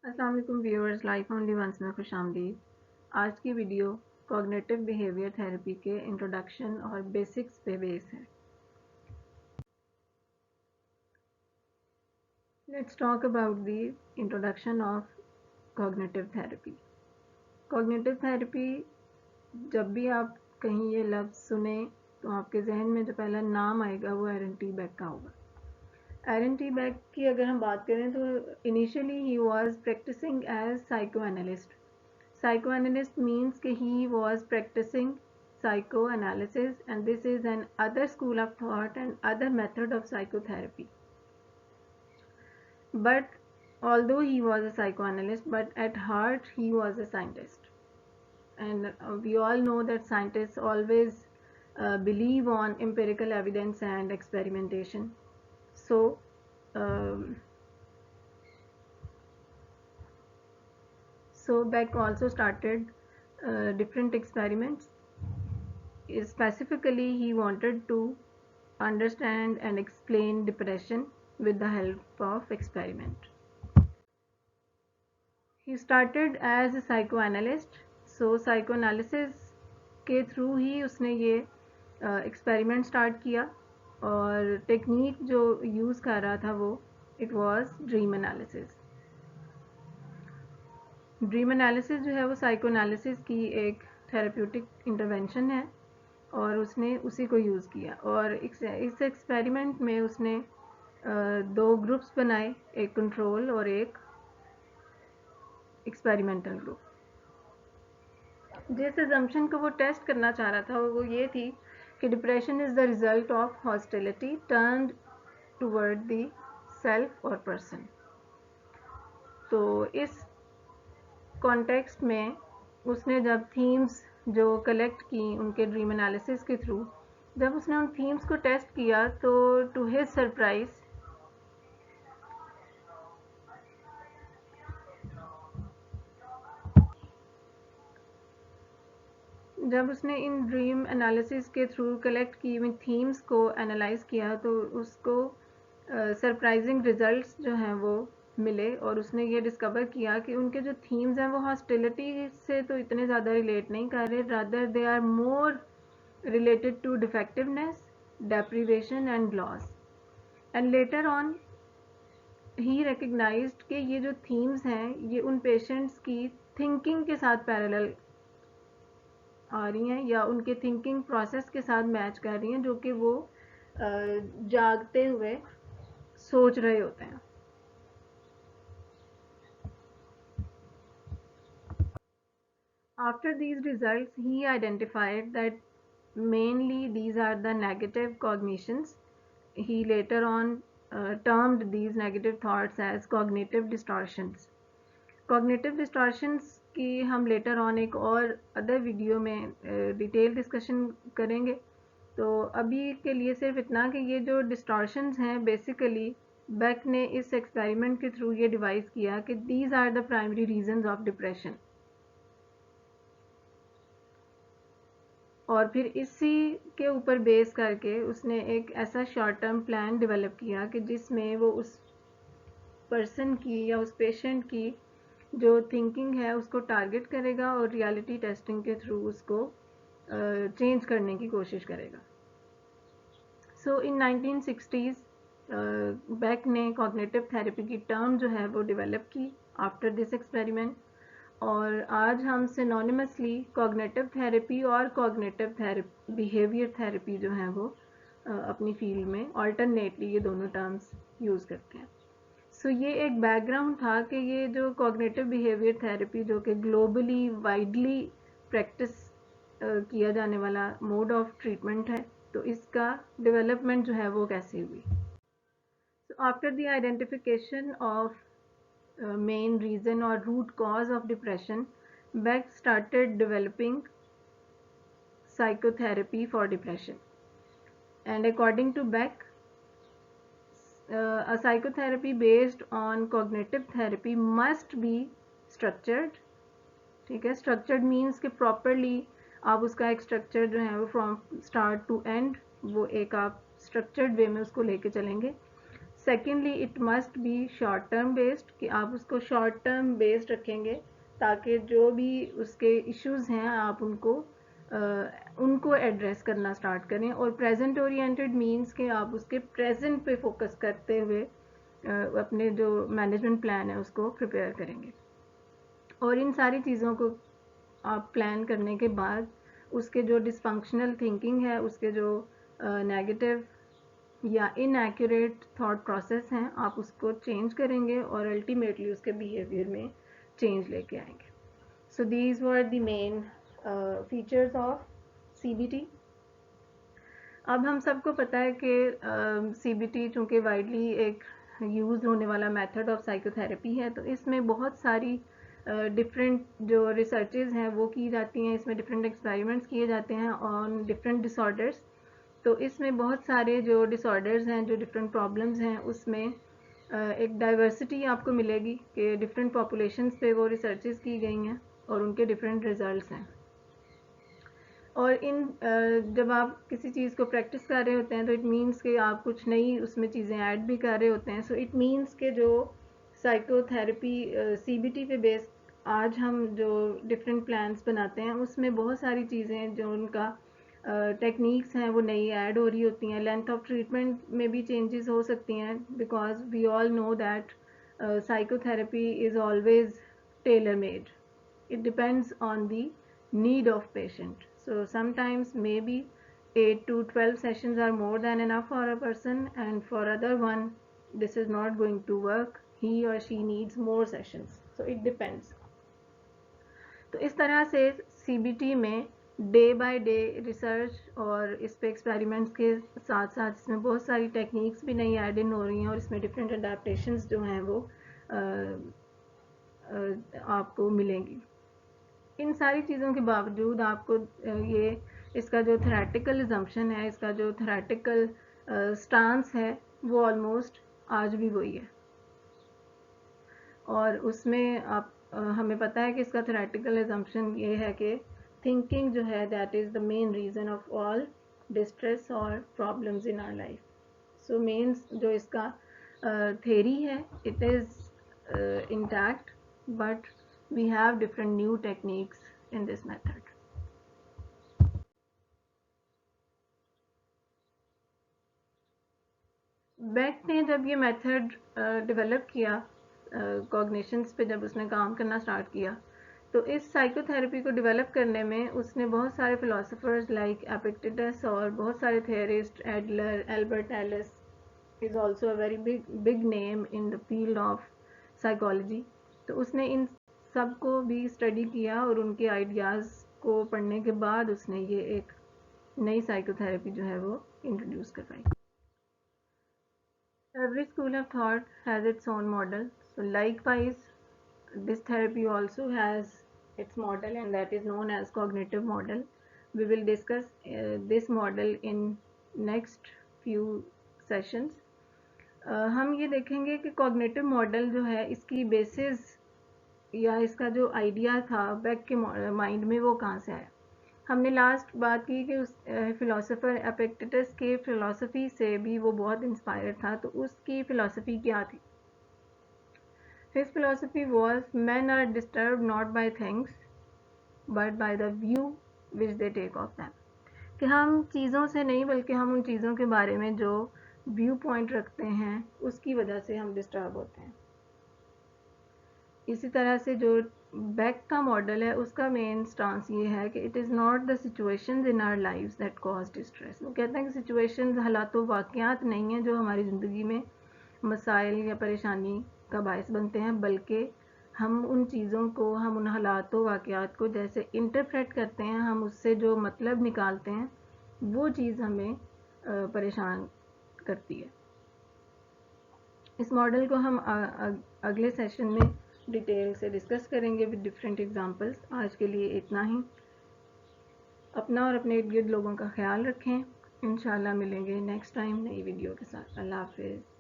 अस्सलाम वालेकुम viewers, life only once में खुश आमदीद। आज की वीडियो कॉग्निटिव बिहेवियर थेरेपी के इंट्रोडक्शन और बेसिक्स पे बेस है। Let's talk about the introduction of cognitive therapy. Cognitive therapy, जब भी आप कहीं ये लफ्ज़ सुने तो आपके जहन में जो पहला नाम आएगा वो एरन टी बेक का होगा। एरन टी बेक की अगर हम बात करें तो इनिशियली ही was practicing as psychoanalyst. Psychoanalyst means that he was practicing psychoanalysis, and this is an other school of thought and other method of psychotherapy. But although he was a psychoanalyst, but at heart he was a scientist. And we all know that scientists always believe on empirical evidence and experimentation. So um, Beck also started different experiments. Specifically, he wanted to understand and explain depression with the help of experiment. He started as a psychoanalyst, so psychoanalysis के through ही उसने ये experiment start किया और technique जो use कर रहा था वो it was dream analysis. Dream analysis जो है वो साइकोएनालिसिस की एक थेरेप्यूटिक इंटरवेंशन है और उसने उसी को यूज़ किया। और इस एक्सपेरिमेंट में उसने दो ग्रुप्स बनाए, एक कंट्रोल और एक एक्सपेरिमेंटल ग्रुप। जिस एजम्पशन को वो टेस्ट करना चाह रहा था वो ये थी कि depression is the result of hostility turned toward the self और पर्सन। तो इस कॉन्टेक्स्ट में उसने जब थीम्स जो कलेक्ट की उनके ड्रीम एनालिसिस के थ्रू, जब उसने उन थीम्स को टेस्ट किया तो टू हिज सरप्राइज जब उसने इन ड्रीम एनालिसिस के थ्रू कलेक्ट की हुई थीम्स को एनालाइज किया तो उसको सरप्राइजिंग रिजल्ट्स जो हैं वो मिले और उसने ये डिस्कवर किया कि उनके जो थीम्स हैं वो हॉस्टिलिटी से तो इतने ज़्यादा रिलेट नहीं कर रहे, rather they are more related to defectiveness, deprivation and loss. And later on he recognized कि ये जो themes हैं ये उन patients की thinking के साथ parallel आ रही हैं या उनके thinking process के साथ मैच कर रही हैं जो कि वो जागते हुए सोच रहे होते हैं। After these results, he identified that mainly these are the negative cognitions. He later on termed these negative thoughts as cognitive distortions. Cognitive distortions की हम later on एक और अदर वीडियो में डिटेल डिस्कशन करेंगे। तो अभी के लिए सिर्फ इतना कि ये जो डिस्टॉर्शंस हैं बेसिकली बेक ने इस एक्सपेरिमेंट के थ्रू ये डिवाइस किया कि these are the primary reasons of depression. और फिर इसी के ऊपर बेस करके उसने एक ऐसा शॉर्ट टर्म प्लान डेवलप किया कि जिसमें वो उस पर्सन की या उस पेशेंट की जो थिंकिंग है उसको टारगेट करेगा और रियलिटी टेस्टिंग के थ्रू उसको चेंज करने की कोशिश करेगा। सो इन 1960s बेक ने कॉग्निटिव थेरेपी की टर्म जो है वो डेवलप की आफ्टर दिस एक्सपेरिमेंट और आज हम सिनोनिमसली कॉग्निटिव थेरेपी और कॉग्निटिव बिहेवियर थेरेपी जो है वो अपनी फील्ड में ऑल्टरनेटली ये दोनों टर्म्स यूज़ करते हैं। सो ये एक बैकग्राउंड था कि ये जो कॉग्निटिव बिहेवियर थेरेपी जो कि ग्लोबली वाइडली प्रैक्टिस किया जाने वाला मोड ऑफ ट्रीटमेंट है, तो इसका डेवलपमेंट जो है वो कैसे हुई। So after the identification of main reason or root cause of depression, Beck started developing psychotherapy for depression. And according to Beck, a psychotherapy based on cognitive therapy must be structured. ठीक है, structured means कि properly आप उसका एक structure जो है वो from start to end वो एक आप structured way में उसको लेके चलेंगे। Secondly it must be short term based, कि आप उसको शॉर्ट टर्म बेस्ड रखेंगे ताकि जो भी उसके इश्यूज़ हैं आप उनको एड्रेस करना स्टार्ट करें। और प्रेजेंट ओरिएंटेड मीन्स कि आप उसके प्रेजेंट पे फोकस करते हुए अपने जो मैनेजमेंट प्लान है उसको प्रिपेयर करेंगे। और इन सारी चीज़ों को आप प्लान करने के बाद उसके जो डिसफंक्शनल थिंकिंग है, उसके जो नेगेटिव या इनएक्यूरेट थॉट प्रोसेस हैं, आप उसको चेंज करेंगे और अल्टीमेटली उसके बिहेवियर में चेंज लेके आएंगे। So these were the main features of CBT. अब हम सबको पता है कि सीबीटी चूँकि वाइडली एक यूज़ होने वाला मेथड ऑफ साइकोथेरेपी है, तो इसमें बहुत सारी डिफरेंट जो रिसर्चेज हैं वो की जाती हैं, इसमें डिफरेंट एक्सपेरिमेंट्स किए जाते हैं ऑन डिफरेंट डिसऑर्डर्स। तो इसमें बहुत सारे जो डिसऑर्डर्स हैं, जो डिफरेंट प्रॉब्लम्स हैं, उसमें एक डाइवर्सिटी आपको मिलेगी कि डिफरेंट पॉपुलेशंस पे वो रिसर्चेज की गई हैं और उनके डिफरेंट रिजल्ट्स हैं। और जब आप किसी चीज़ को प्रैक्टिस कर रहे होते हैं तो इट मीन्स कि आप कुछ नई उसमें चीज़ें ऐड भी कर रहे होते हैं। सो इट मीन्स कि जो साइकोथेरेपी सीबीटी पे बेस्ड आज हम जो डिफरेंट प्लान्स बनाते हैं उसमें बहुत सारी चीज़ें जो उनका टेक्निक्स हैं वो नई ऐड हो रही होती हैं। लेंथ ऑफ ट्रीटमेंट में भी चेंजेस हो सकती हैं, because we all know that psychotherapy is always tailor made. It depends on the need of patient. So sometimes maybe 8 to 12 sessions are more than enough for a person, and for other one this is not going to work. He or she needs more sessions. So it depends. तो इस तरह से CBT में day by day research और इस पे experiments के साथ साथ इसमें बहुत सारी टेक्निक्स भी नई ऐड इन हो रही हैं और इसमें डिफरेंट अडेप्टेशंस जो हैं वो आपको मिलेंगी। इन सारी चीज़ों के बावजूद आपको ये इसका जो थेरेटिकल अजम्पशन है, इसका जो थेरेटिकल स्टांस है, वो ऑलमोस्ट आज भी वही है। और उसमें आप हमें पता है कि इसका थेरेटिकल अजम्पशन ये है कि थिंकिंग जो है that is the main reason of all distress और problems in our life. So means जो इसका थेरी है it is intact, but we have different new techniques in this method. Beck ने जब ये मेथड डेवलप किया, कॉग्निशंस पे जब उसने काम करना स्टार्ट किया, तो इस साइकोथेरेपी को डेवलप करने में उसने बहुत सारे फिलोसोफर्स लाइक एपिक्टेटस और बहुत सारे theorist, Adler, Albert Ellis is also a very big name in the field of psychology. तो उसने इन सब को भी स्टडी किया और उनके आइडियाज़ को पढ़ने के बाद उसने ये एक नई साइकोथेरेपी जो है वो इंट्रोड्यूस करवाई। Every school of thought has its own model. So likewise, this therapy also has its model, and that is known as cognitive model. We will discuss this model in next few sessions. हम ये देखेंगे कि cognitive model जो है इसकी basis या इसका जो आइडिया था बेक के माइंड में वो कहाँ से आया। हमने लास्ट बात की कि उस फिलोसोफर एपिक्टेटस के फिलोसफी से भी वो बहुत इंस्पायर था। तो उसकी फिलोसफी क्या थी? His philosophy was men are disturbed not by things but by the view which they take of them. कि हम चीज़ों से नहीं बल्कि हम उन चीज़ों के बारे में जो व्यू पॉइंट रखते हैं उसकी वजह से हम डिस्टर्ब होते हैं। इसी तरह से जो बेक का मॉडल है उसका मेन स्टांस ये है कि it is not the situations in our lives that cause distress. वो कहते हैं कि सिचुएशंस, हालात वाक़यात नहीं हैं जो हमारी ज़िंदगी में मसाइल या परेशानी का बायस बनते हैं, बल्कि हम उन चीज़ों को, हम उन हालात वाक़यात को जैसे इंटरप्रेट करते हैं, हम उससे जो मतलब निकालते हैं वो चीज़ हमें परेशान करती है। इस मॉडल को हम अगले सेशन में डिटेल से डिस्कस करेंगे विद डिफरेंट एग्जांपल्स। आज के लिए इतना ही। अपना और अपने इर्द गिर्द लोगों का ख्याल रखें। इंशाल्लाह मिलेंगे नेक्स्ट टाइम नई वीडियो के साथ। अल्लाह हाफिज़।